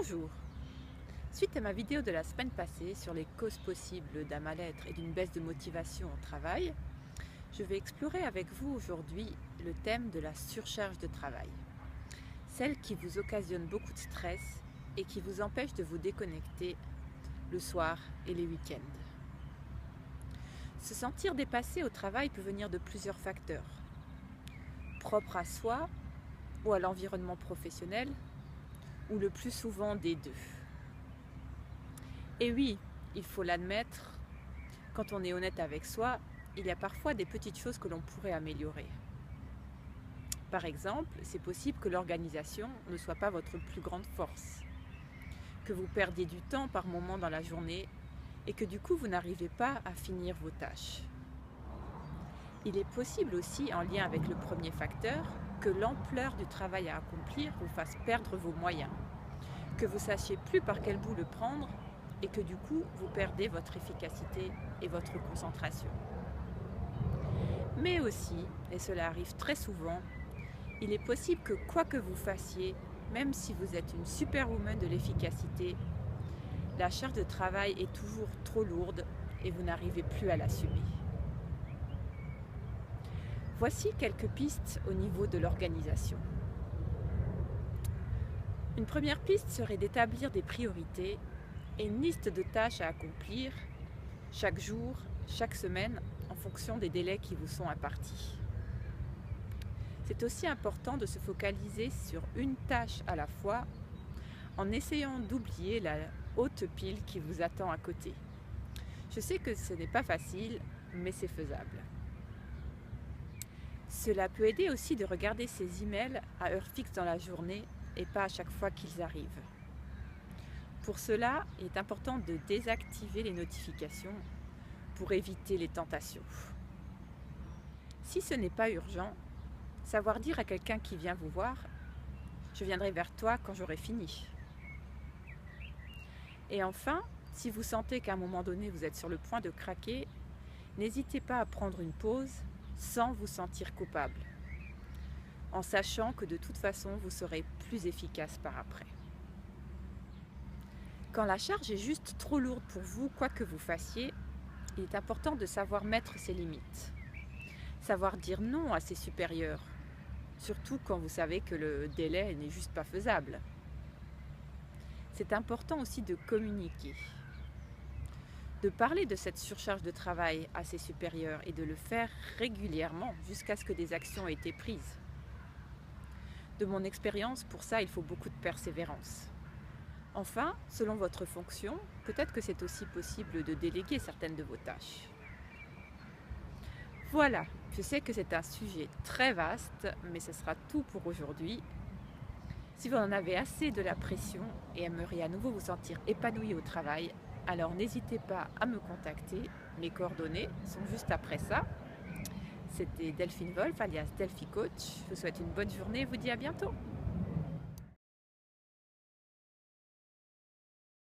Bonjour. Suite à ma vidéo de la semaine passée sur les causes possibles d'un mal-être et d'une baisse de motivation au travail, je vais explorer avec vous aujourd'hui le thème de la surcharge de travail. Celle qui vous occasionne beaucoup de stress et qui vous empêche de vous déconnecter le soir et les week-ends. Se sentir dépassé au travail peut venir de plusieurs facteurs, propres à soi ou à l'environnement professionnel, ou le plus souvent des deux. Et oui, il faut l'admettre, quand on est honnête avec soi, il y a parfois des petites choses que l'on pourrait améliorer. Par exemple, c'est possible que l'organisation ne soit pas votre plus grande force, que vous perdiez du temps par moment dans la journée et que du coup vous n'arrivez pas à finir vos tâches. Il est possible aussi, en lien avec le premier facteur, que l'ampleur du travail à accomplir vous fasse perdre vos moyens, que vous sachiez plus par quel bout le prendre et que du coup vous perdez votre efficacité et votre concentration. Mais aussi, et cela arrive très souvent, il est possible que quoi que vous fassiez, même si vous êtes une superwoman de l'efficacité, la charge de travail est toujours trop lourde et vous n'arrivez plus à l'assumer. Voici quelques pistes au niveau de l'organisation. Une première piste serait d'établir des priorités et une liste de tâches à accomplir chaque jour, chaque semaine, en fonction des délais qui vous sont impartis. C'est aussi important de se focaliser sur une tâche à la fois, en essayant d'oublier la haute pile qui vous attend à côté. Je sais que ce n'est pas facile, mais c'est faisable. Cela peut aider aussi de regarder ses emails à heure fixe dans la journée et pas à chaque fois qu'ils arrivent. Pour cela, il est important de désactiver les notifications pour éviter les tentations. Si ce n'est pas urgent, savoir dire à quelqu'un qui vient vous voir « Je viendrai vers toi quand j'aurai fini ». Et enfin, si vous sentez qu'à un moment donné vous êtes sur le point de craquer, n'hésitez pas à prendre une pause sans vous sentir coupable, en sachant que de toute façon vous serez plus efficace par après. Quand la charge est juste trop lourde pour vous, quoi que vous fassiez, il est important de savoir mettre ses limites. Savoir dire non à ses supérieurs, surtout quand vous savez que le délai n'est juste pas faisable. C'est important aussi de communiquer, de parler de cette surcharge de travail à ses supérieurs et de le faire régulièrement jusqu'à ce que des actions aient été prises. De mon expérience, pour ça, il faut beaucoup de persévérance. Enfin, selon votre fonction, peut-être que c'est aussi possible de déléguer certaines de vos tâches. Voilà, je sais que c'est un sujet très vaste, mais ce sera tout pour aujourd'hui. Si vous en avez assez de la pression et aimeriez à nouveau vous sentir épanoui au travail, alors n'hésitez pas à me contacter. Mes coordonnées sont juste après ça. C'était Delphine Wolf, alias Delphi Coach. Je vous souhaite une bonne journée et vous dis à bientôt.